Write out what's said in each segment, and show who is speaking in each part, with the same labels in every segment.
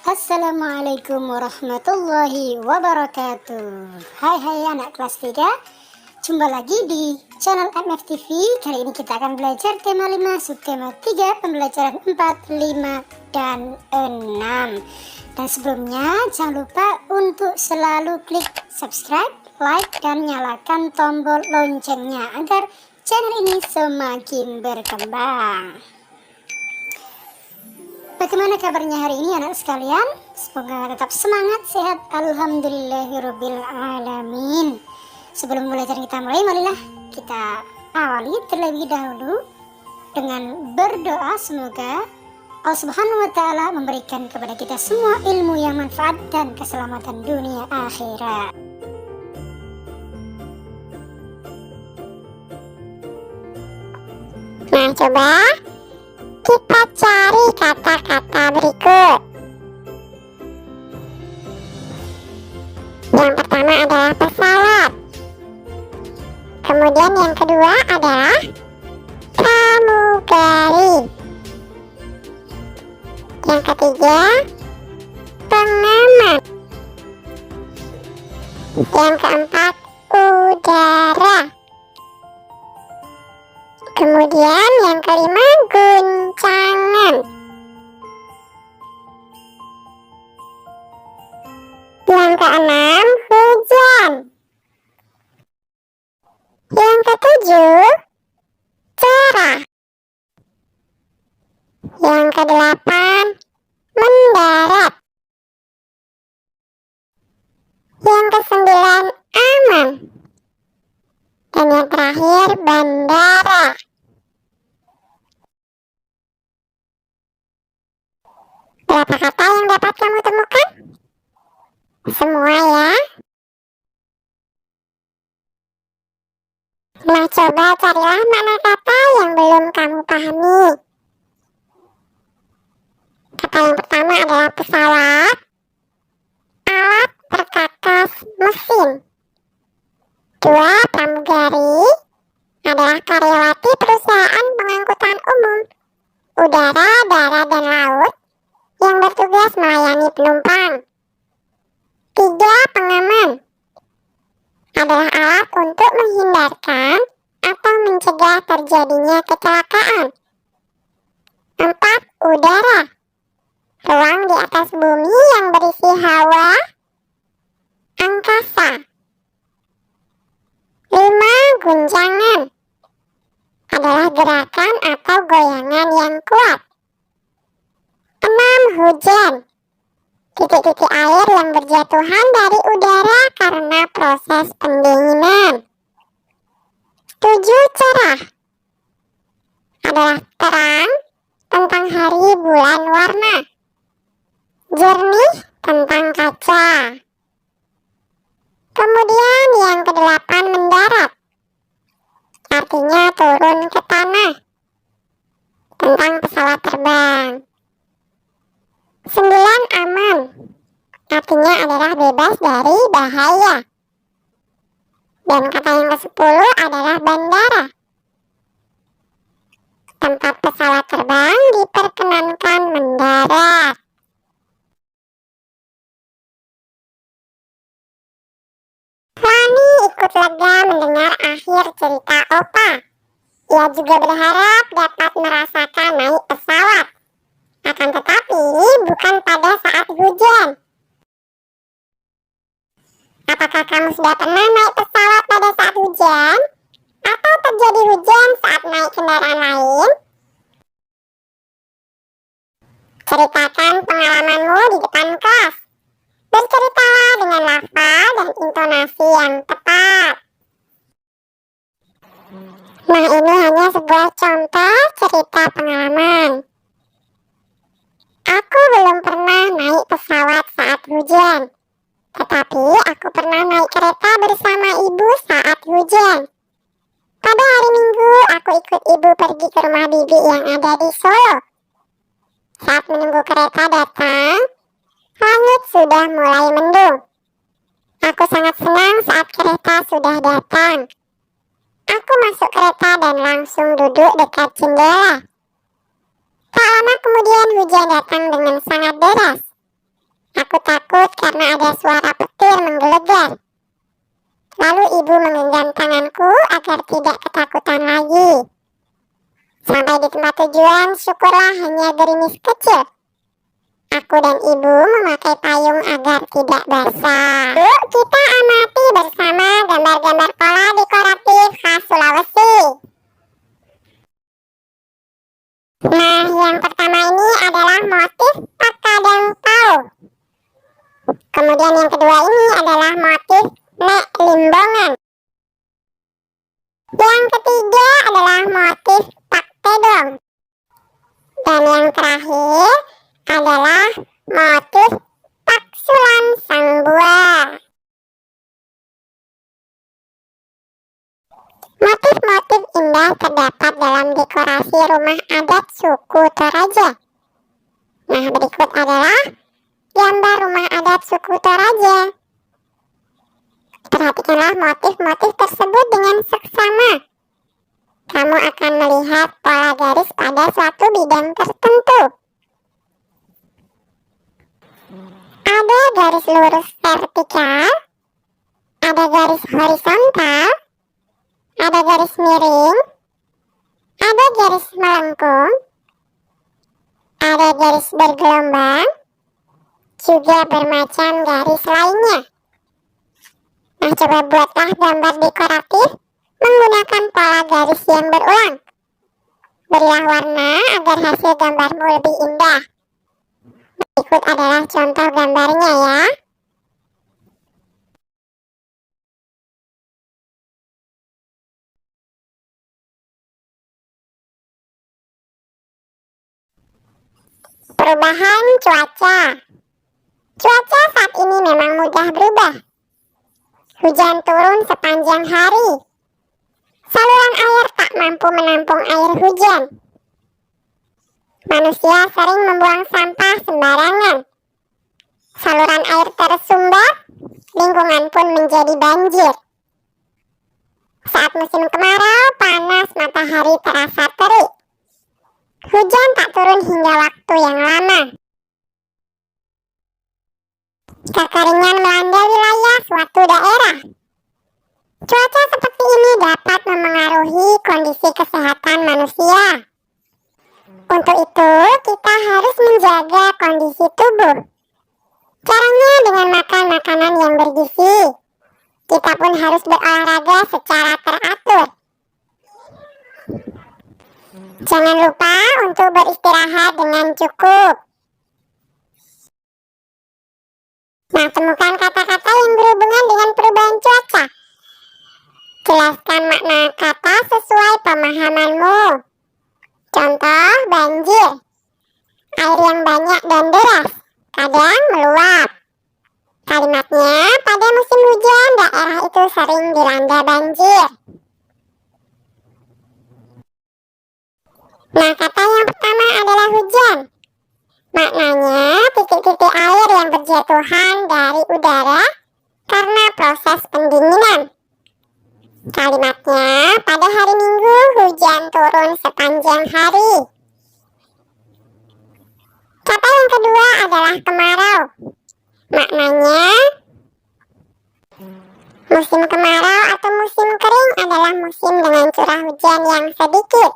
Speaker 1: Assalamualaikum warahmatullahi wabarakatuh. Hai anak kelas 3. Jumpa lagi di channel MF TV. Kali ini kita akan belajar tema 5, subtema 3, pembelajaran 4, 5, dan 6. Dan sebelumnya jangan lupa untuk selalu klik subscribe, like, dan nyalakan tombol loncengnya agar channel ini semakin berkembang. Bagaimana kabarnya hari ini anak sekalian? Semoga tetap semangat, sehat, alhamdulillahirabbil alamin. Sebelum belajar kita mulai, marilah kita awali terlebih dahulu dengan berdoa. Semoga Allah Subhanahu wa Ta'ala memberikan kepada kita semua ilmu yang manfaat dan keselamatan dunia akhirat.
Speaker 2: Nah, coba kita cari kata-kata berikut. Yang pertama adalah pesawat. Kemudian yang kedua adalah pramugari. Yang ketiga, pengaman. Yang keempat, udara. Kemudian yang kelima, guncangan. Yang keenam, hujan. Yang ketujuh, cerah. Yang kedelapan, mendarat. Yang kesembilan, aman. Dan yang terakhir, bandara. Berapa kata yang dapat kamu temukan? Semua ya? Nah, coba carilah makna kata yang belum kamu pahami. Kata yang pertama adalah pesawat, alat perkakas mesin. Dua, pramugari adalah karyawati perusahaan pengangkutan umum udara, darat, dan laut yang bertugas melayani penumpang. Tiga, pengaman adalah alat untuk menghindarkan atau mencegah terjadinya kecelakaan. Empat, udara, ruang di atas bumi yang berisi hawa angkasa. Lima, guncangan adalah gerakan atau goyangan yang kuat. Enam, hujan, titik-titik air yang berjatuhan dari udara karena proses pendinginan. Tujuh, cerah adalah terang tentang hari, bulan, warna. Jernih tentang kaca. Kemudian yang kedelapan, mendarat, artinya turun ke tanah, tentang pesawat terbang. 9, aman, artinya adalah bebas dari bahaya. Dan kata yang ke-10 adalah bandara, tempat pesawat terbang diperkenankan mendarat. Rani ikut lega mendengar akhir cerita Opa. Ia juga berharap dapat merasakan naik pesawat. Akan tetapi bukan pada saat hujan. Apakah kamu sudah pernah naik pesawat pada saat hujan? Atau terjadi hujan saat naik kendaraan lain? Ceritakan pengalamanmu di depan kelas. Berceritalah dengan lafaz dan intonasi yang tepat. Nah, ini hanya sebuah contoh cerita pengalaman. Aku belum pernah naik pesawat saat hujan, tetapi aku pernah naik kereta bersama ibu saat hujan. Pada hari Minggu, aku ikut ibu pergi ke rumah bibi yang ada di Solo. Saat menunggu kereta datang, langit sudah mulai mendung. Aku sangat senang saat kereta sudah datang. Aku masuk kereta dan langsung duduk dekat jendela. Tak lama kemudian hujan datang dengan sangat deras. agar tidak ketakutan lagi. Sampai di tempat tujuan, syukurlah hanya gerimis kecil. Aku dan ibu memakai payung agar tidak basah. Yuk kita amati bersama gambar-gambar pola dekoratif khas Sulawesi. Nah, yang pertama ini adalah motif pakadang pau. Kemudian yang kedua ini adalah motif nek limbongan. Yang ketiga adalah motif pak tedong. Dan yang terakhir adalah motif pak sulan sang buah. Motif-motif indah terdapat dalam dekorasi rumah adat suku Toraja. Nah, berikut adalah gambar rumah adat suku Toraja. Perhatikanlah motif-motif tersebut dengan seksama. Kamu akan melihat pola garis pada suatu bidang tertentu. Ada garis lurus vertikal, ada garis horizontal, ada garis miring, ada garis melengkung, ada garis bergelombang, juga bermacam garis lainnya. Nah, coba buatlah gambar dekoratif menggunakan pola garis yang berulang. Berilah warna agar hasil gambarmu lebih indah. Berikut adalah contoh gambarnya ya. Perubahan cuaca. Cuaca saat ini memang mudah berubah. Hujan turun sepanjang hari. Saluran air tak mampu menampung air hujan. Manusia sering membuang sampah sembarangan. Saluran air tersumbat, lingkungan pun menjadi banjir. Saat musim kemarau, panas matahari terasa terik. Hujan tak turun hingga waktu yang lama. Kekeringan melanda wilayah suatu daerah. Cuaca seperti ini dapat memengaruhi kondisi kesehatan manusia. Untuk itu, kita harus menjaga kondisi tubuh. Caranya dengan makan makanan yang bergizi. Kita pun harus berolahraga secara teratur. Jangan lupa untuk beristirahat dengan cukup. Nah, temukan kata-kata yang berhubungan dengan perubahan cuaca. Jelaskan makna kata sesuai pemahamanmu. Contoh, banjir. Air yang banyak dan deras, kadang meluap. Kalimatnya, pada musim hujan, daerah itu sering dilanda banjir. Nah, kata yang pertama adalah hujan. Maknanya, titik-titik air yang berjatuhan dari udara karena proses pendinginan. Kalimatnya, pada hari Minggu hujan turun sepanjang hari. Kata yang kedua adalah kemarau. Maknanya, musim kemarau atau musim kering adalah musim dengan curah hujan yang sedikit.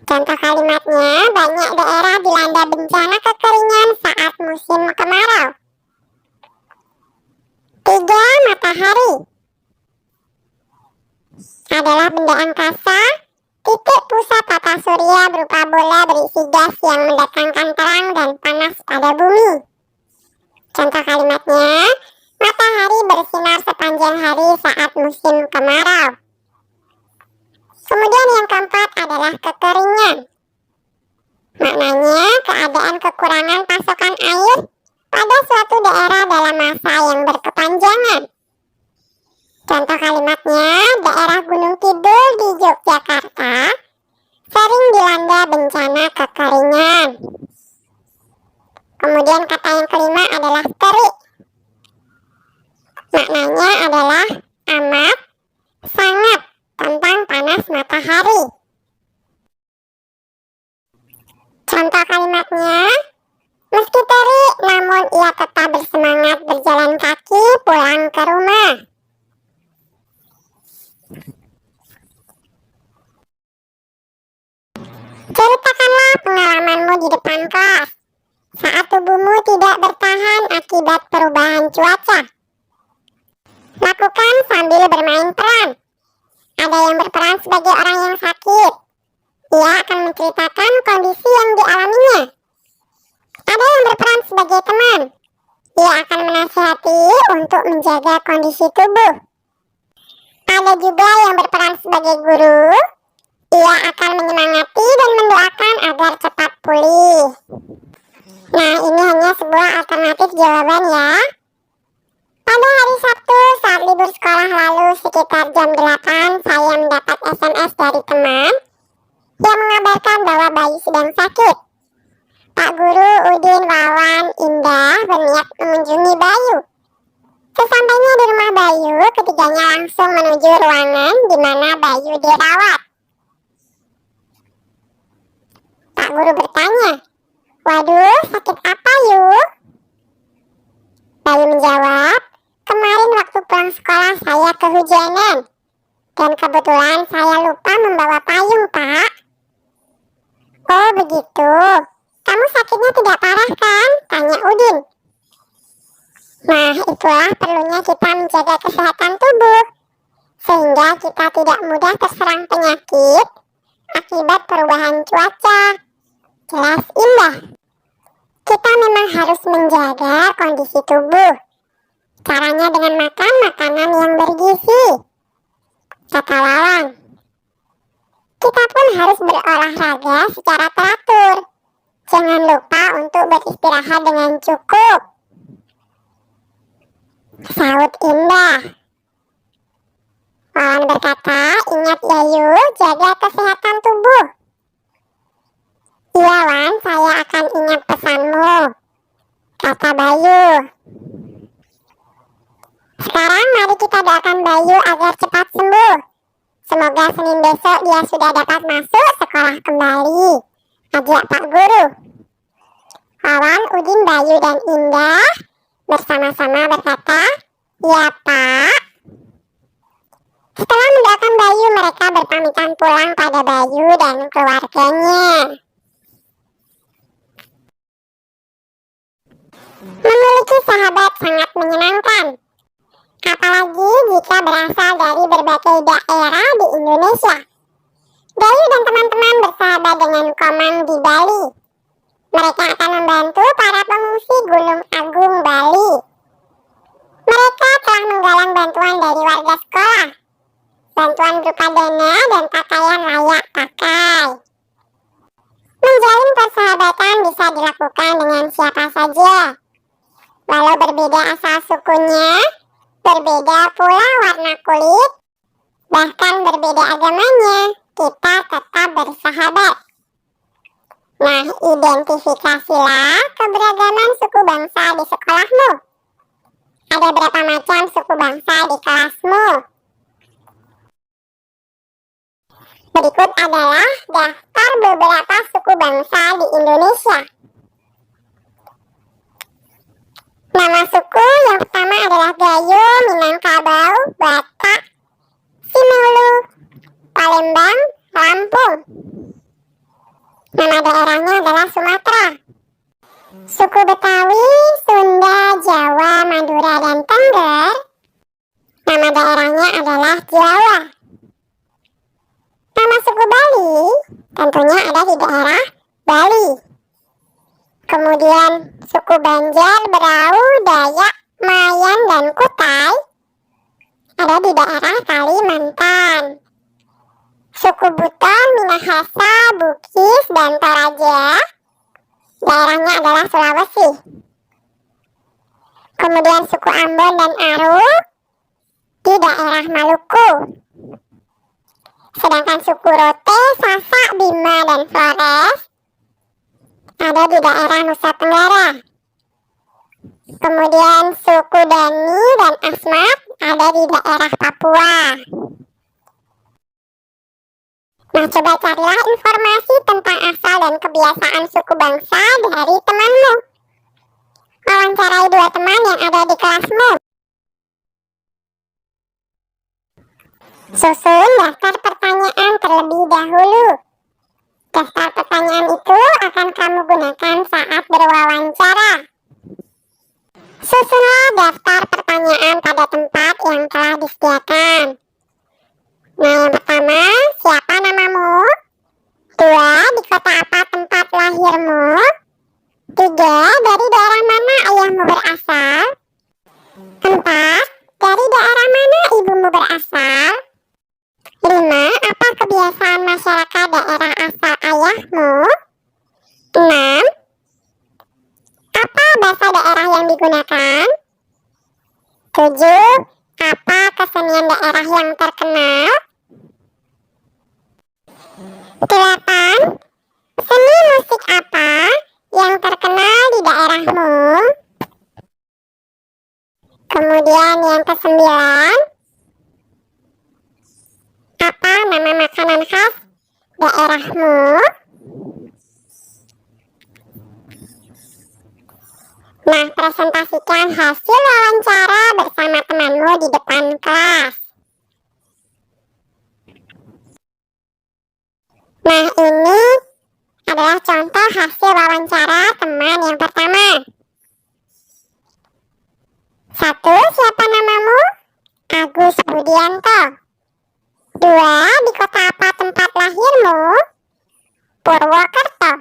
Speaker 2: Contoh kalimatnya, banyak daerah dilanda bencana kekeringan saat musim kemarau. 3. Matahari adalah benda angkasa, titik pusat tata surya berupa bola berisi gas yang mendatangkan terang dan panas pada bumi. Contoh kalimatnya, matahari bersinar sepanjang hari saat musim kemarau. Kemudian yang keempat adalah kekeringan. Maknanya, keadaan kekurangan pasokan air pada suatu daerah dalam masa yang berkepanjangan. Contoh kalimatnya, daerah Gunung Kidul di Yogyakarta sering dilanda bencana kekeringan. Kemudian kata yang kelima adalah terik. Maknanya adalah amat, sangat, tentang panas matahari. Contoh kalimatnya, meski terik, namun ia tetap bersemangat berjalan kaki pulang ke rumah. saat tubuhmu tidak bertahan akibat perubahan cuaca. Lakukan sambil bermain peran. Ada yang berperan sebagai orang yang sakit. Ia akan menceritakan kondisi yang dialaminya. Ada yang berperan sebagai teman. Ia akan menasihati untuk menjaga kondisi tubuh. Ada juga yang berperan sebagai guru. Ia akan menyemangati dan mendoakan agar cepat pulih. Nah, ini hanya sebuah alternatif jawaban ya. Pada hari Sabtu saat libur sekolah lalu sekitar jam 8, saya mendapat SMS dari teman yang mengabarkan bahwa Bayu sedang sakit. Pak Guru, Udin, Wawan, Indah berniat mengunjungi Bayu. Sesampainya di rumah Bayu, ketiganya langsung menuju ruangan di mana Bayu dirawat. Pak Guru bertanya, "Waduh, sakit apa, Yu?" Bayu menjawab, "Kemarin waktu pulang sekolah saya kehujanan. Dan kebetulan saya lupa membawa payung, Pak." "Oh begitu. Kamu sakitnya tidak parah kan?" tanya Udin. Nah, itulah perlunya kita menjaga kesehatan tubuh, sehingga kita tidak mudah terserang penyakit akibat perubahan cuaca. Jelas Indah. Kita memang harus menjaga kondisi tubuh. Caranya dengan makan makanan yang bergizi, kata Wawan. Kita pun harus berolahraga secara teratur. Jangan lupa untuk beristirahat dengan cukup, saut Indah. Wawan berkata, "Ingat ya Yu, jaga kesehatan tubuh." "Iya Wan, saya akan ingat pesanmu," kata Bayu. Sekarang mari kita doakan Bayu agar cepat sembuh. Semoga Senin besok dia sudah dapat masuk sekolah kembali, ajak Pak Guru. Wawan, Udin, Bayu, dan Indah bersama-sama berkata, "Ya Pak." Setelah mendoakan Bayu, mereka berpamitan pulang pada Bayu dan keluarganya. Memiliki sahabat sangat menyenangkan, apalagi jika berasal dari berbagai daerah di Indonesia. Bayu dan teman-teman bersahabat dengan Komang di Bali. Mereka akan membantu para pengungsi Gunung Agung, Bali. Mereka telah menggalang bantuan dari warga sekolah. Bantuan berupa dana dan pakaian layak pakai. Menjalin persahabatan bisa dilakukan dengan siapa saja. Walau berbeda asal sukunya, berbeda pula warna kulit, bahkan berbeda agamanya, kita tetap bersahabat. Nah, identifikasilah keberagaman suku bangsa di sekolahmu. Ada berapa macam suku bangsa di kelasmu? Berikut adalah daftar beberapa suku bangsa di Indonesia. Nama suku yang pertama adalah Gayo, Minangkabau, Batak, Sinulu, Palembang, Lampung. Nama daerahnya adalah Sumatera. Suku Betawi, Sunda, Jawa, Madura, dan Tengger. Nama daerahnya adalah Jawa. Nama suku Bali tentunya ada di daerah Bali. Kemudian suku Banjar, Berau, Dayak, Mayan, dan Kutai ada di daerah Kalimantan. Suku Buton, Minahasa, Bugis, dan Toraja daerahnya adalah Sulawesi. Kemudian suku Ambon dan Aru di daerah Maluku. Sedangkan suku Rote, Sasak, Bima, dan Flores ada di daerah Nusa Tenggara. Kemudian suku Dani dan Asmat ada di daerah Papua. Nah, coba carilah informasi tentang asal dan kebiasaan suku bangsa dari temanmu. Wawancarai 2 teman yang ada di kelasmu. Susun daftar pertanyaan terlebih dahulu. Daftar pertanyaan itu akan kamu gunakan saat berwawancara. Susunlah daftar pertanyaan pada tempat yang telah disediakan. Nah, yang pertama, siapa namamu? 2, di kota apa tempat lahirmu? 3, dari daerah mana ayahmu berasal? 4, dari daerah mana ibumu berasal? 5, apa kebiasaan masyarakat daerah asal ayahmu? 6, apa bahasa daerah yang digunakan? 7, apa kesenian daerah yang terkenal? 8, seni musik apa yang terkenal di daerahmu? Kemudian yang ke-9, apa nama makanan khas daerahmu? Nah, presentasikan hasil wawancara bersama temanmu di depan kelas. Nah, ini adalah contoh hasil wawancara teman yang pertama. 1, siapa namamu? Agus Budianto. 2, di kota apa tempat lahirmu? Purwokerto.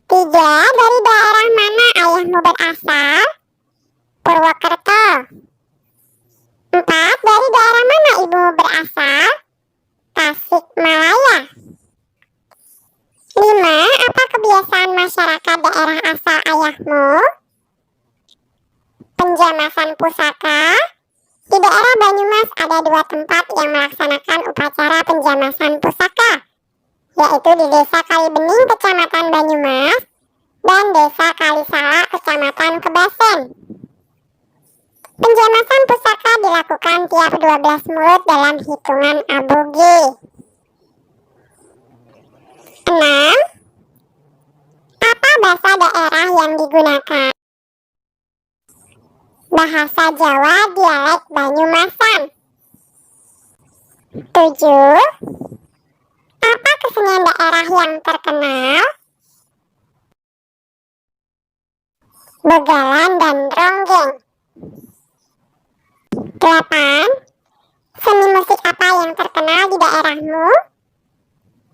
Speaker 2: 3, dari daerah mana ayahmu berasal? Purwokerto. 4, dari daerah mana ibumu berasal? Tasikmalaya. 5, apa kebiasaan masyarakat daerah asal ayahmu? Penjamasan pusaka. Di daerah Banyumas ada 2 tempat yang melaksanakan upacara penjamasan pusaka, yaitu di Desa Kalibening, Kecamatan Banyumas, dan Desa Kalisala, Kecamatan Kebasen. Penjamasan pusaka dilakukan tiap 12 mulut dalam hitungan aboge. 6, apa bahasa daerah yang digunakan? Bahasa Jawa dialek Banyumasan. 7, apa kesenian daerah yang terkenal? Begalan dan ronggeng. 8, seni musik apa yang terkenal di daerahmu?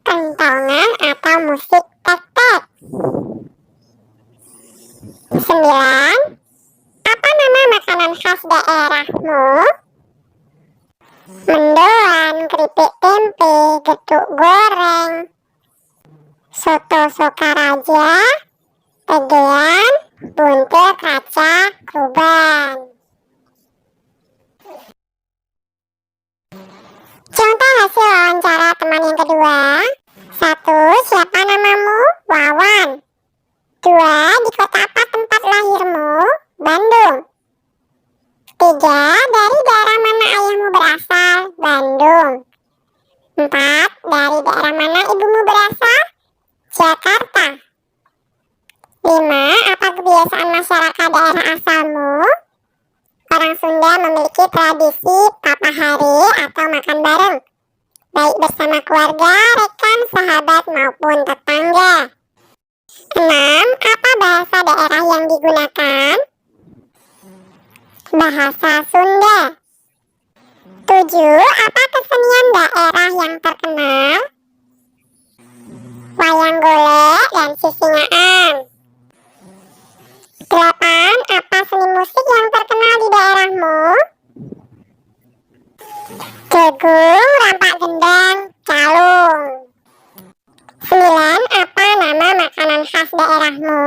Speaker 2: Kentongan atau musik tek-tek. 9, apa nama makanan khas daerahmu? Mendoan, keripik tempe, getuk goreng, soto Sokaraja, tegean, buntil kaca, kuban. Contoh hasil wawancara teman yang kedua. 1, siapa namamu? Wawan. 2, di kota apa tempat lahirmu? Bandung. 3, dari daerah mana ayahmu berasal? Bandung. 4, dari daerah mana ibumu berasal? Jakarta. 5, apa kebiasaan masyarakat daerah asalmu? Orang Sunda memiliki tradisi papa hari atau makan bareng, baik bersama keluarga, rekan, sahabat, maupun tetangga. 6, apa bahasa daerah yang digunakan? Bahasa Sunda. 7, apa kesenian daerah yang terkenal? Wayang golek dan sisingaan. 8, apa seni musik yang terkenal di daerahmu? Jagung, rampak gendang, calung. 9, apa nama makanan khas daerahmu?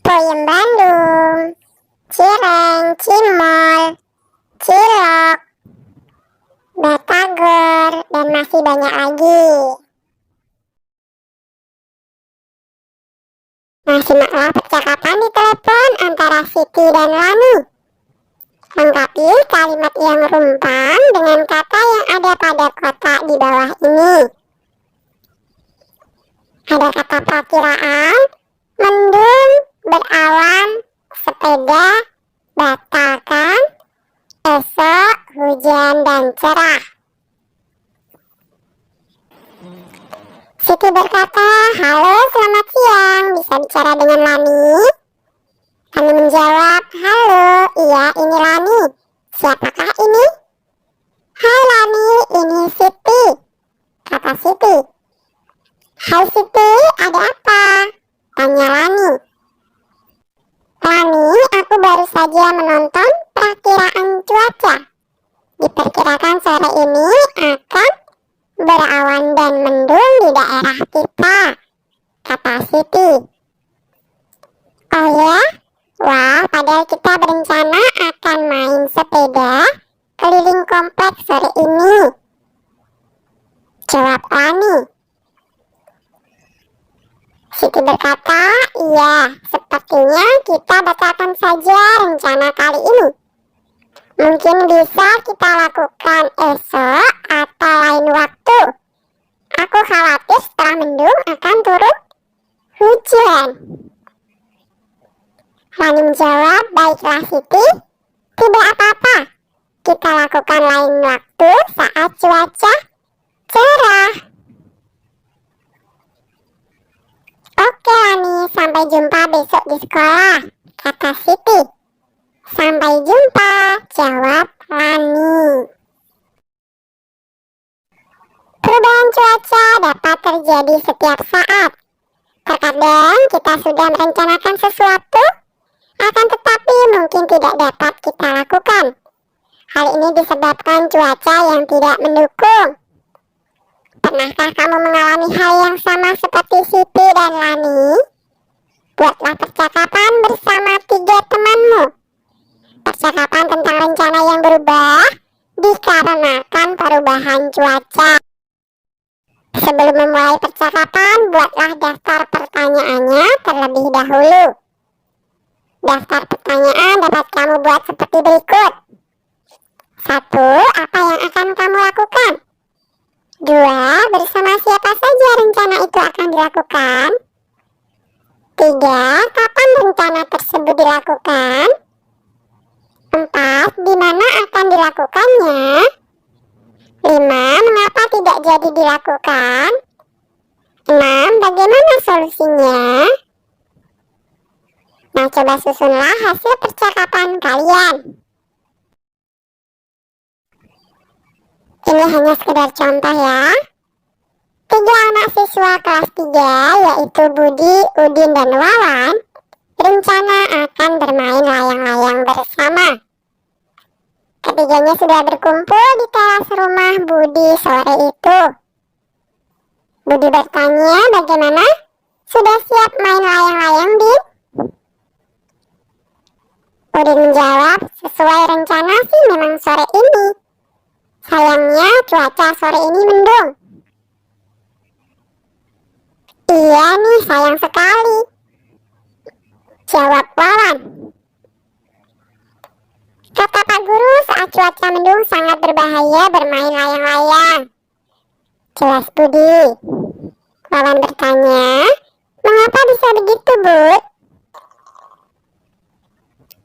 Speaker 2: Peyem Bandung, cireng, cimol, cilok, batagor, dan masih banyak lagi. Nah, simaklah percakapan di telepon antara Siti dan Lani. Lengkapi kalimat yang rumpang dengan kata yang ada pada kotak di bawah ini. Ada kata perakiraan, mendung, berawan, sepeda, batalkan, esok, hujan dan cerah. Siti berkata, "Halo, selamat siang. Bisa bicara dengan Lani?" Lani menjawab, "Halo, iya ini Lani. Siapakah ini?" "Hai Lani, ini Siti," kata Siti. "Hai Siti, ada apa?" tanya Lani. "Lani, aku baru saja menonton perakiraan cuaca. Diperkirakan sore ini akan berawan dan mendung di daerah kita," kata Siti. "Oh ya? Wah, padahal kita berencana akan main sepeda keliling kompleks sore ini," jawab Lani. Siti berkata, "Iya, sepertinya kita batalkan saja rencana kali ini. Mungkin bisa kita lakukan esok atau lain waktu. Aku khawatir setelah mendung akan turun hujan." Lani menjawab, "Baiklah Siti, tidak apa-apa. Kita lakukan lain waktu saat cuaca cerah." "Oke Lani, sampai jumpa besok di sekolah," kata Siti. "Sampai jumpa," jawab Lani. Perubahan cuaca dapat terjadi setiap saat. Terkadang kita sudah merencanakan sesuatu, akan tetapi mungkin tidak dapat kita lakukan. Hal ini disebabkan cuaca yang tidak mendukung. Pernahkah kamu mengalami hal yang sama seperti Siti dan Lani? Buatlah percakapan bersama 3 temanmu. Percakapan tentang rencana yang berubah dikarenakan perubahan cuaca. Sebelum memulai percakapan, buatlah daftar pertanyaannya terlebih dahulu. Daftar pertanyaan dapat kamu buat seperti berikut. 1. Apa yang akan kamu lakukan? 2. Bersama siapa saja rencana itu akan dilakukan? 3. Kapan rencana tersebut dilakukan? 4. Di mana akan dilakukannya? 5. Mengapa tidak jadi dilakukan? 6. Bagaimana solusinya? Nah, coba susunlah hasil percakapan kalian. Ini hanya sekedar contoh ya. 3 anak siswa kelas 3, yaitu Budi, Udin, dan Wawan, berencana akan bermain layang-layang bersama. Ketiganya sudah berkumpul di teras rumah Budi sore itu. Budi bertanya, "Bagaimana? Sudah siap main layang-layang, Din?" Udin menjawab, "Sesuai rencana sih memang sore ini. Sayangnya cuaca sore ini mendung." "Iya nih, sayang sekali," jawab Wawan. "Kata Pak Guru, saat cuaca mendung sangat berbahaya bermain layang-layang," jelas Budi. Wawan bertanya, "Mengapa bisa begitu, Bud?"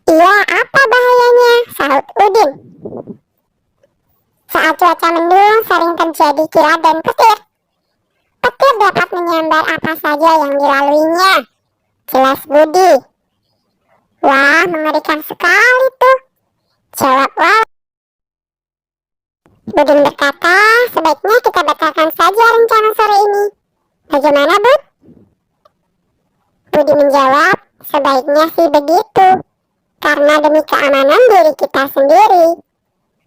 Speaker 2: "Iya, apa bahayanya?" sahut Udin. "Saat cuaca mendung sering terjadi kilat dan petir. Petir dapat menyambar apa saja yang dilaluinya," jelas Budi. "Wah, mengerikan sekali tuh," jawab Wawan. Budin berkata, "Sebaiknya kita batalkan saja rencana sore ini. Bagaimana, Bud?" Budi menjawab, "Sebaiknya sih begitu, karena demi keamanan diri kita sendiri.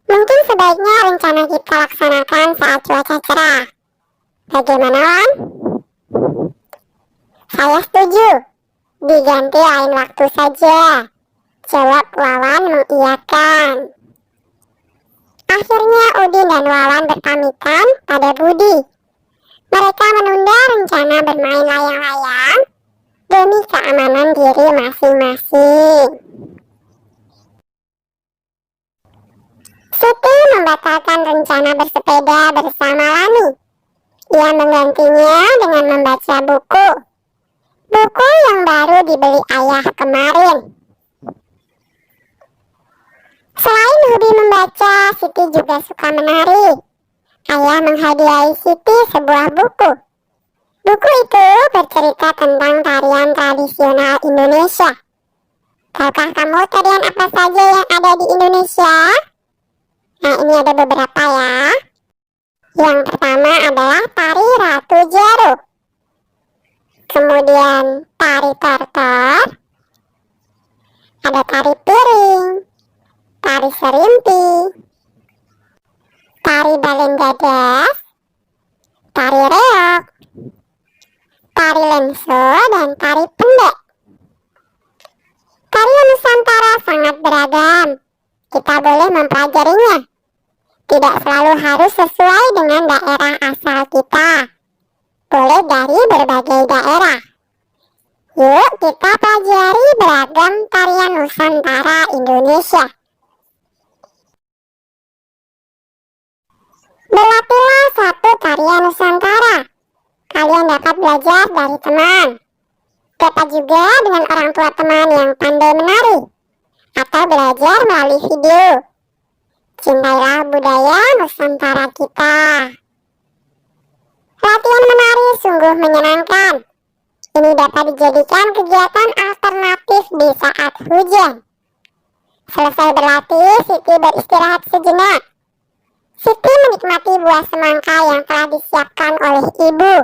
Speaker 2: Mungkin sebaiknya rencana kita laksanakan saat cuaca cerah. Bagaimana, Wan?" "Saya setuju. Diganti lain waktu saja," jawab Wawan mengiyakan. Akhirnya Udin dan Wawan berpamitan pada Budi. Mereka menunda rencana bermain layang-layang demi keamanan diri masing-masing. Siti membatalkan rencana bersepeda bersama Lani. Ia menggantinya dengan membaca buku. Buku yang baru dibeli ayah kemarin. Selain hobi membaca, Siti juga suka menari. Ayah menghadiahi Siti sebuah buku. Buku itu bercerita tentang tarian tradisional Indonesia. Tahukah kamu tarian apa saja yang ada di Indonesia? Nah, ini ada beberapa ya. Yang pertama adalah tari Ratu Jaru. Kemudian tari tortor. Ada tari piring. Tari serimpi. Tari balenggadas. Tari reok. Tari lenso dan tari pendek. Tarian Nusantara sangat beragam. Kita boleh mempelajarinya. Tidak selalu harus sesuai dengan daerah asal kita. Boleh dari berbagai daerah. Yuk kita pelajari beragam tarian Nusantara Indonesia. Berlatihlah satu tarian Nusantara. Kalian dapat belajar dari teman. Dapat juga dengan orang tua teman yang pandai menari. Atau belajar melalui video. Cintailah budaya Nusantara kita. Latihan menari sungguh menyenangkan. Ini dapat dijadikan kegiatan alternatif di saat hujan. Selesai berlatih, Siti beristirahat sejenak. Siti menikmati buah semangka yang telah disiapkan oleh ibu.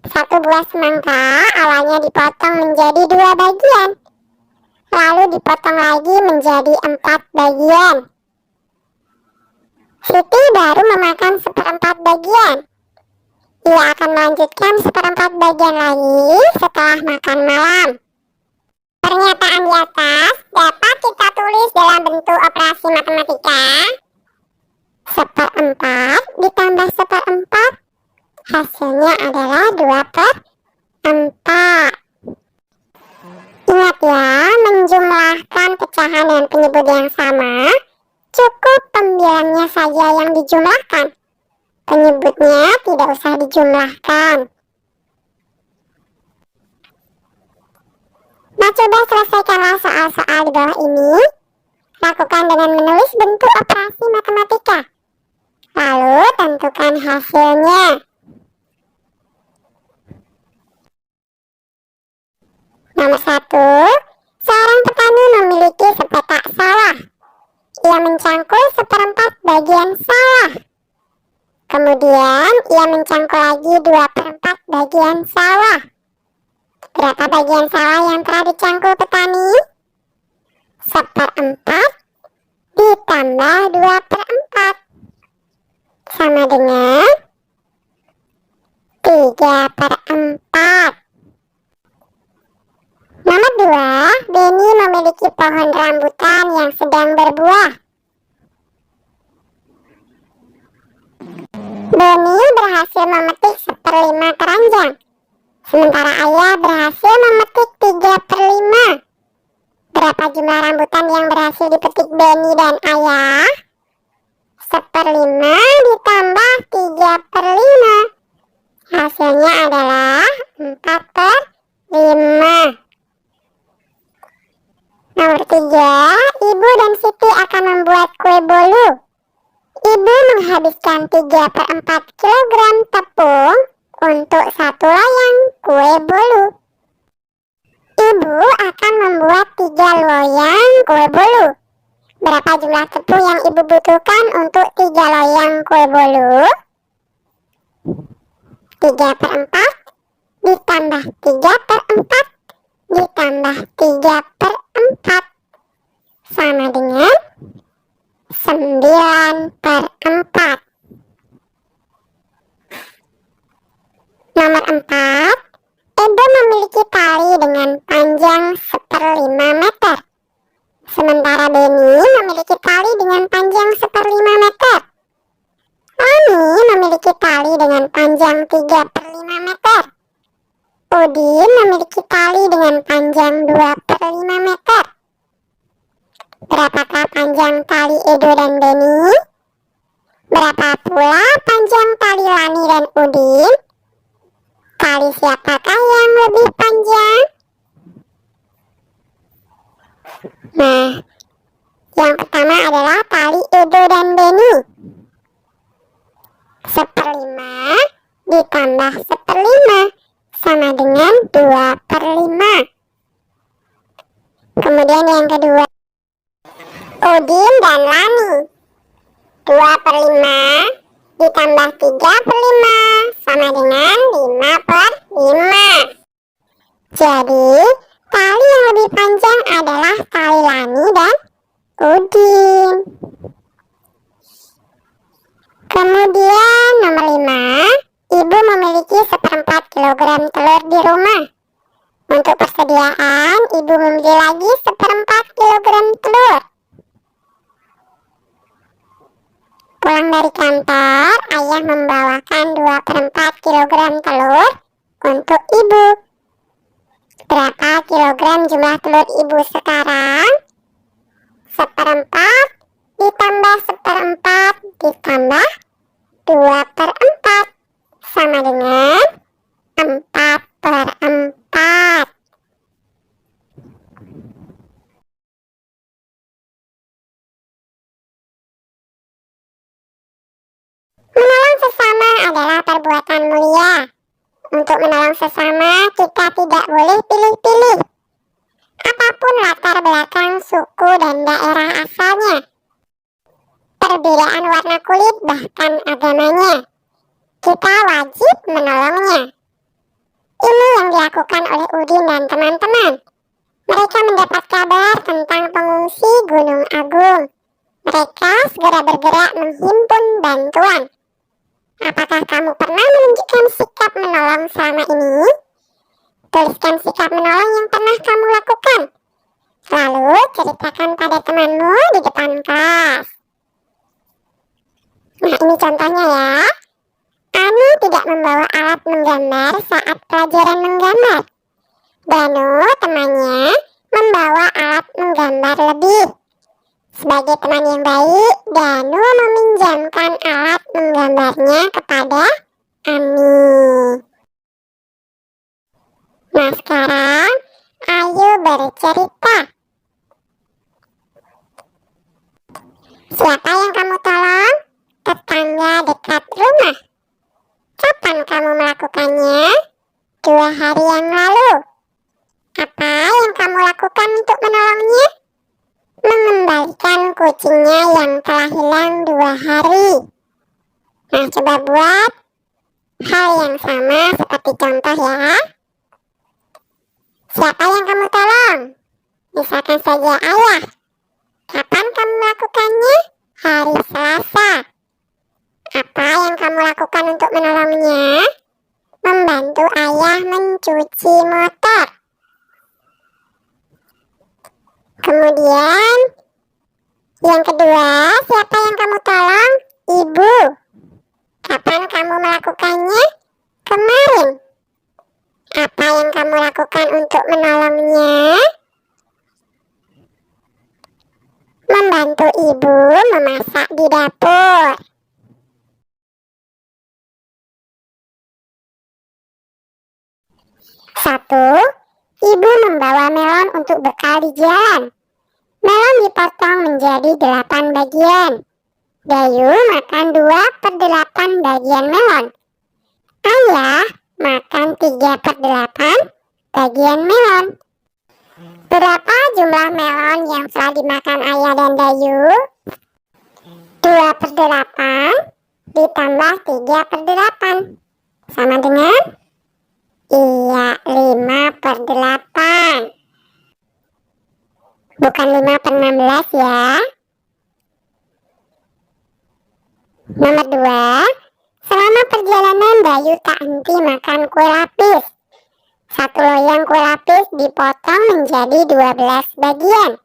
Speaker 2: Satu buah semangka awalnya dipotong menjadi 2 bagian. Lalu dipotong lagi menjadi 4 bagian. Siti baru memakan 1/4 bagian. Ia akan melanjutkan 1/4 bagian lagi setelah makan malam. Pernyataan di atas dapat kita tulis dalam bentuk operasi matematika. 1/4 ditambah 1/4 hasilnya adalah 2/4. Ingat ya, menjumlahkan pecahan dengan penyebut yang sama, cukup pembilangnya saja yang dijumlahkan. Penyebutnya tidak usah dijumlahkan. Nah, coba selesaikanlah soal-soal di bawah ini. Lakukan dengan menulis bentuk operasi matematika. Lalu tentukan hasilnya. Nomor 1, seorang petani memiliki sepetak sawah. Ia mencangkul 1/4 bagian sawah. Kemudian ia mencangkul lagi 2/4 bagian sawah. Berapa bagian sawah yang telah dicangkul petani? 1/4 ditambah 2/4 sama dengan 3/4. Nomor 2, Beni memiliki pohon rambutan yang sedang berbuah. Beni berhasil memetik 1/5 keranjang, sementara ayah berhasil memetik 3/5. Berapa jumlah rambutan yang berhasil dipetik Beni dan ayah? 1/5 ditambah 3/5. Hasilnya adalah 4/5. Nomor 3, Ibu dan Siti akan membuat kue bolu. Ibu menghabiskan 3/4 kg tepung untuk 1 loyang kue bolu. Ibu akan membuat 3 loyang kue bolu. Berapa jumlah tepung yang ibu butuhkan untuk 3 loyang kue bolu? 3/4 ditambah 3/4 ditambah 3/4 sama dengan 9/4. Nomor 4, Edo memiliki tali dengan panjang 1/5 meter. Sementara Beni memiliki tali dengan panjang 1/5 meter. Ani memiliki tali dengan panjang 3/5 meter. Udin memiliki tali dengan panjang 2/5 meter. Berapakah panjang tali Edo dan Beni? Berapa pula panjang tali Lani dan Udin? Tali siapakah yang lebih panjang? Nah, Yang pertama adalah tali Edo dan Beni. 1/5 ditambah 1/5 sama dengan 2/5. Kemudian yang kedua, Udin dan Lani. 2/5 ditambah 3/5 sama dengan 5/5. Jadi, tali yang lebih panjang adalah tali Lani dan Udin. Kemudian nomor 5, ibu memiliki 1/4 kilogram telur di rumah. Untuk persediaan, ibu membeli lagi 1/4 kilogram telur. Pulang dari kantor, ayah membawakan 2/4 kilogram telur untuk ibu. Berapa kilogram jumlah telur ibu sekarang? 1/4 ditambah 1/4 ditambah 2/4 sama dengan 4/4. Menolong sesama adalah perbuatan mulia. Untuk menolong sesama, kita tidak boleh pilih-pilih. Apapun latar belakang, suku, dan daerah asalnya, perbedaan warna kulit, bahkan agamanya, kita wajib menolongnya. Ini yang dilakukan oleh Udin dan teman-teman. Mereka mendapat kabar tentang pengungsi Gunung Agung. Mereka segera bergerak menghimpun bantuan. Apakah kamu pernah menunjukkan sikap menolong selama ini? Tuliskan sikap menolong yang pernah kamu lakukan. Lalu ceritakan pada temanmu di depan kelas. Nah, ini contohnya ya. Ani tidak membawa alat menggambar saat pelajaran menggambar. Danu, temannya, membawa alat menggambar lebih. Sebagai teman yang baik, Danu meminjamkan alat menggambarnya kepada Ani. Nah, sekarang ayo bercerita. Siapa yang kamu tolong? Tetangga dekat rumah. Kapan kamu melakukannya? 2 hari yang lalu. Apa yang kamu lakukan untuk menolongnya? Mengembalikan kucingnya yang telah hilang 2 hari. Nah, coba buat hal yang sama seperti contoh ya. Siapa yang kamu tolong? Misalkan saja ayah. Kapan kamu melakukannya? Hari Selasa. Apa yang kamu lakukan untuk menolongnya? Membantu ayah mencuci motor. Kemudian, yang kedua, siapa yang kamu tolong? Ibu. Kapan kamu melakukannya? Kemarin. Apa yang kamu lakukan untuk menolongnya? Membantu ibu memasak di dapur. Satu, ibu membawa melon untuk bekal di jalan. Melon dipotong menjadi 8 bagian. Dayu makan 2/8 bagian melon. Ayah makan 3/8 bagian melon. Berapa jumlah melon yang telah dimakan ayah dan Dayu? 2/8 ditambah 3/8 sama dengan? Iya, 5/8. Bukan 5/16 ya. Nomor 2, selama perjalanan Dayu tak henti makan kue lapis. 1 loyang kue lapis dipotong menjadi 12 bagian.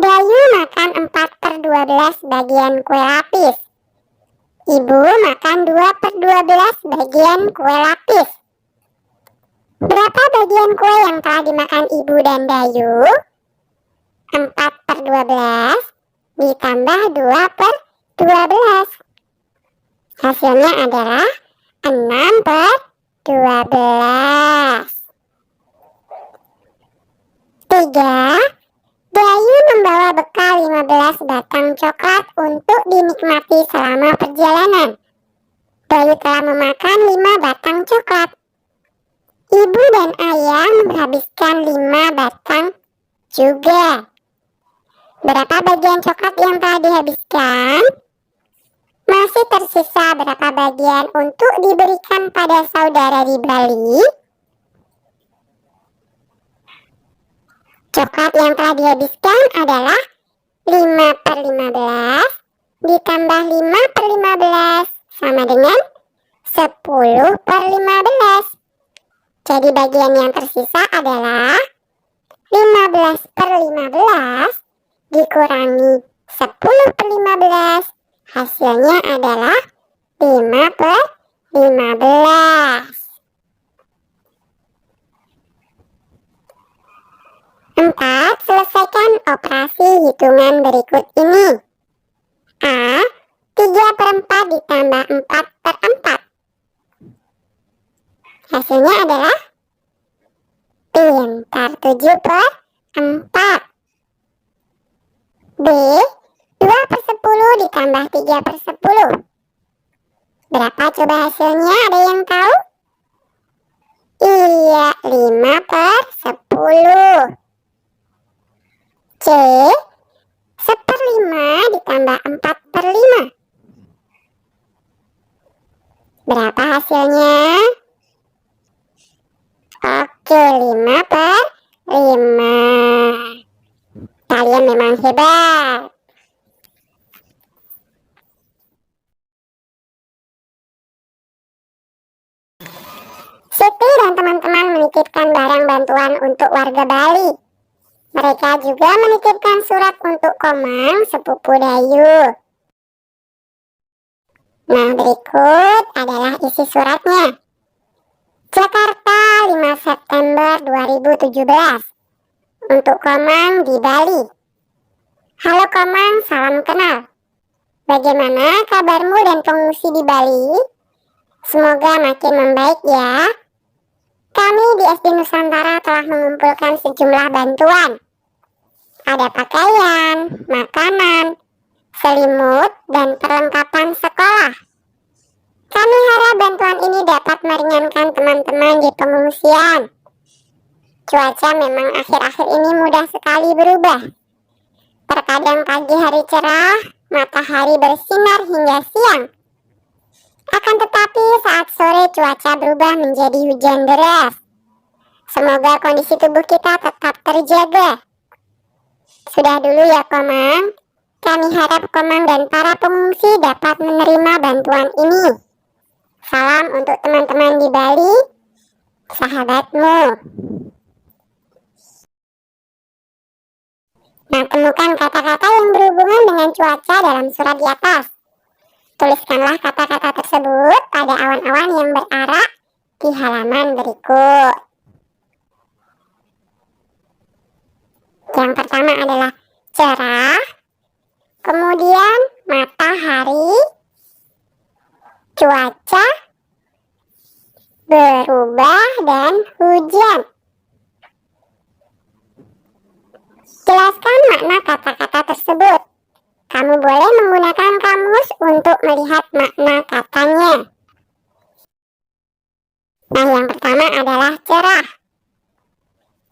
Speaker 2: Dayu makan 4/12 bagian kue lapis. Ibu makan 2/12 bagian kue lapis. Berapa bagian kue yang telah dimakan ibu dan Dayu? 4/12 ditambah 2/12. Hasilnya adalah 6/12. 3. Dayu membawa bekal 15 batang coklat untuk dinikmati selama perjalanan. Bayu telah memakan 5 batang coklat. Ibu dan ayah menghabiskan 5 batang juga. Berapa bagian coklat yang telah dihabiskan? Masih tersisa berapa bagian untuk diberikan pada saudara di Bali? Coklat yang telah dihabiskan adalah 5/15 ditambah 5/15 sama dengan 10/15. Jadi bagian yang tersisa adalah 15/15 dikurangi 10/15. Hasilnya adalah 5/15. 4. Selesaikan operasi hitungan berikut ini. A. 3/4 ditambah 4/4. Hasilnya adalah pintar 7/4. B. 2/10 ditambah 3/10. Berapa coba hasilnya? Ada yang tahu? Iya, 5/10. C. 1/5 ditambah 4/5. Berapa hasilnya? Oke, 5/5. Kalian memang hebat. Siti dan teman-teman menitipkan barang bantuan untuk warga Bali. Mereka juga menitipkan surat untuk Komang, sepupu Dayu. Nah, berikut adalah isi suratnya. Jakarta, 5 September 2017. Untuk Komang di Bali. Halo Komang, salam kenal. Bagaimana kabarmu dan pengungsi di Bali? Semoga makin membaik ya. Kami di SD Nusantara telah mengumpulkan sejumlah bantuan. Ada pakaian, makanan, selimut, dan perlengkapan sekolah. Kami harap bantuan ini dapat meringankan teman-teman di pengungsian. Cuaca memang akhir-akhir ini mudah sekali berubah. Terkadang pagi hari cerah, matahari bersinar hingga siang. Akan tetapi saat sore cuaca berubah menjadi hujan deras. Semoga kondisi tubuh kita tetap terjaga. Sudah dulu ya Komang. Kami harap Komang dan para pengungsi dapat menerima bantuan ini. Salam untuk teman-teman di Bali, sahabatmu. Nah, temukan kata-kata yang berhubungan dengan cuaca dalam surat di atas. Tuliskanlah kata-kata tersebut pada awan-awan yang berarak di halaman berikut. Yang pertama adalah cerah, kemudian matahari, cuaca, berubah, dan hujan. Jelaskan makna kata-kata tersebut. Kamu boleh menggunakan kamus untuk melihat makna katanya. Nah, yang pertama adalah cerah.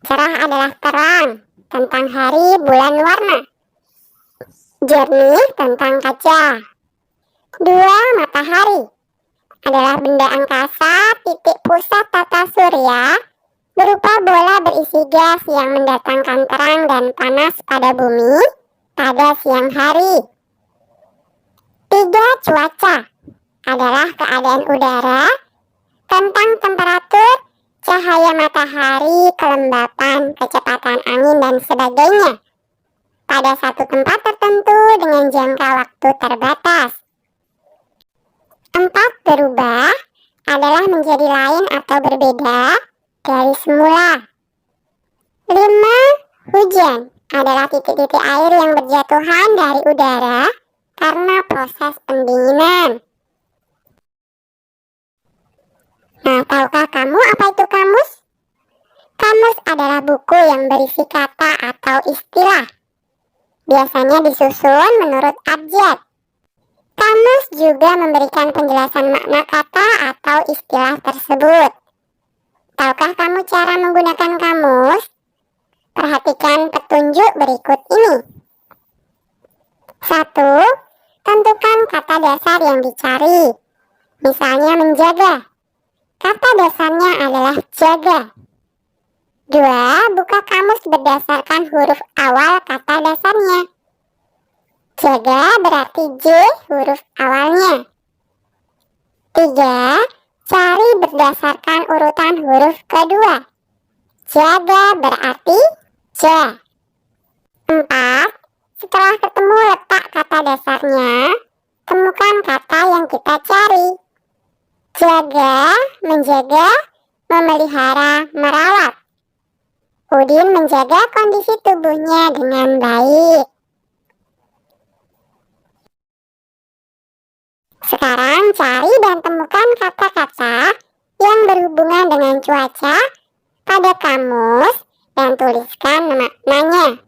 Speaker 2: Cerah adalah terang, tentang hari, bulan, warna. Jernih, tentang kaca. 2. Matahari adalah benda angkasa, titik pusat tata surya, berupa bola berisi gas yang mendatangkan terang dan panas pada bumi pada siang hari. 3. Cuaca adalah keadaan udara, tentang temperatur, cahaya matahari, kelembapan, kecepatan angin, dan sebagainya pada satu tempat tertentu dengan jangka waktu terbatas. 4. Berubah adalah menjadi lain atau berbeda dari semula. 5. Hujan adalah titik-titik air yang berjatuhan dari udara karena proses pendinginan. Nah, tahukah kamu apa itu kamus? Kamus adalah buku yang berisi kata atau istilah. biasanya disusun menurut abjad. Kamus juga memberikan penjelasan makna kata atau istilah tersebut. Tahukah kamu cara menggunakan kamus? Perhatikan petunjuk berikut ini. 1. Tentukan kata dasar yang dicari. Misalnya menjaga. Kata dasarnya adalah jaga. 2. Buka kamus berdasarkan huruf awal kata dasarnya. Jaga berarti J huruf awalnya. 3. Cari berdasarkan urutan huruf kedua. Jaga berarti J. 4. Setelah ketemu letak kata dasarnya, temukan kata yang kita cari. Jaga, menjaga, memelihara, merawat. Udin menjaga kondisi tubuhnya dengan baik. Sekarang cari dan temukan kata-kata yang berhubungan dengan cuaca pada kamus dan tuliskan maknanya.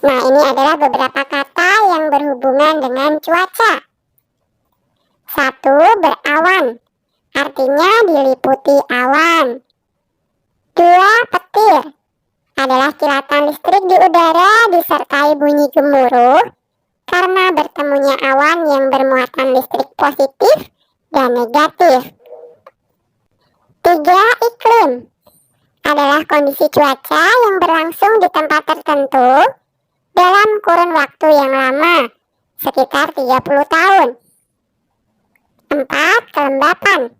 Speaker 2: Nah, ini adalah beberapa kata yang berhubungan dengan cuaca. 1. Berawan, artinya diliputi awan. 2. Petir, adalah kilatan listrik di udara disertai bunyi gemuruh karena bertemunya awan yang bermuatan listrik positif dan negatif. 3. Iklim, adalah kondisi cuaca yang berlangsung di tempat tertentu dalam kurun waktu yang lama, sekitar 30 tahun. 4. Kelembapan,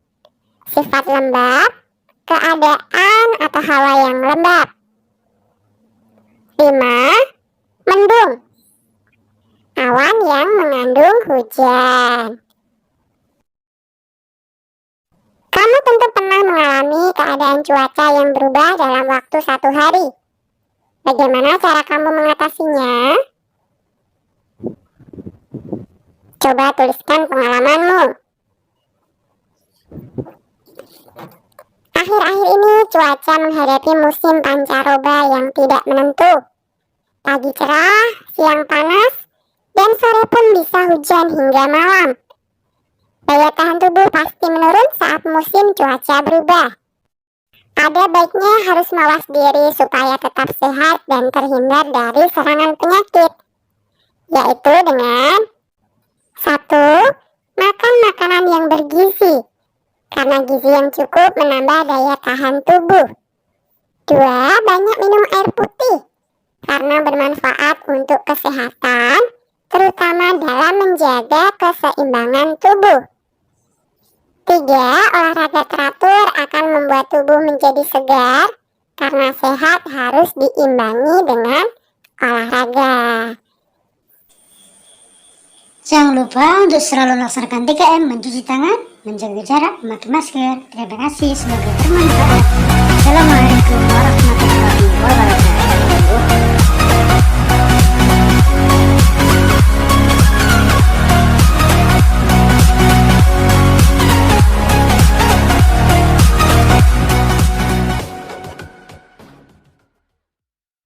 Speaker 2: sifat lembab, keadaan atau hawa yang lembab. 5. Mendung, awan yang mengandung hujan. Kamu tentu pernah mengalami keadaan cuaca yang berubah dalam waktu 1 hari. Bagaimana cara kamu mengatasinya? Coba tuliskan pengalamanmu. Akhir-akhir ini cuaca menghadapi musim pancaroba yang tidak menentu. Pagi cerah, siang panas, dan sore pun bisa hujan hingga malam. Daya tahan tubuh pasti menurun saat musim cuaca berubah. Ada baiknya harus mawas diri supaya tetap sehat dan terhindar dari serangan penyakit, yaitu dengan 1. Makan makanan yang bergizi, karena gizi yang cukup menambah daya tahan tubuh. 2. Banyak minum air putih, karena bermanfaat untuk kesehatan, terutama dalam menjaga keseimbangan tubuh. 3. Olahraga teratur akan membuat tubuh menjadi segar, karena sehat harus diimbangi dengan olahraga.
Speaker 1: Jangan lupa untuk selalu melaksanakan 3M, mencuci tangan, menjaga jarak, memakai masker. Terima kasih, semoga bermanfaat. Assalamualaikum warahmatullahi wabarakatuh.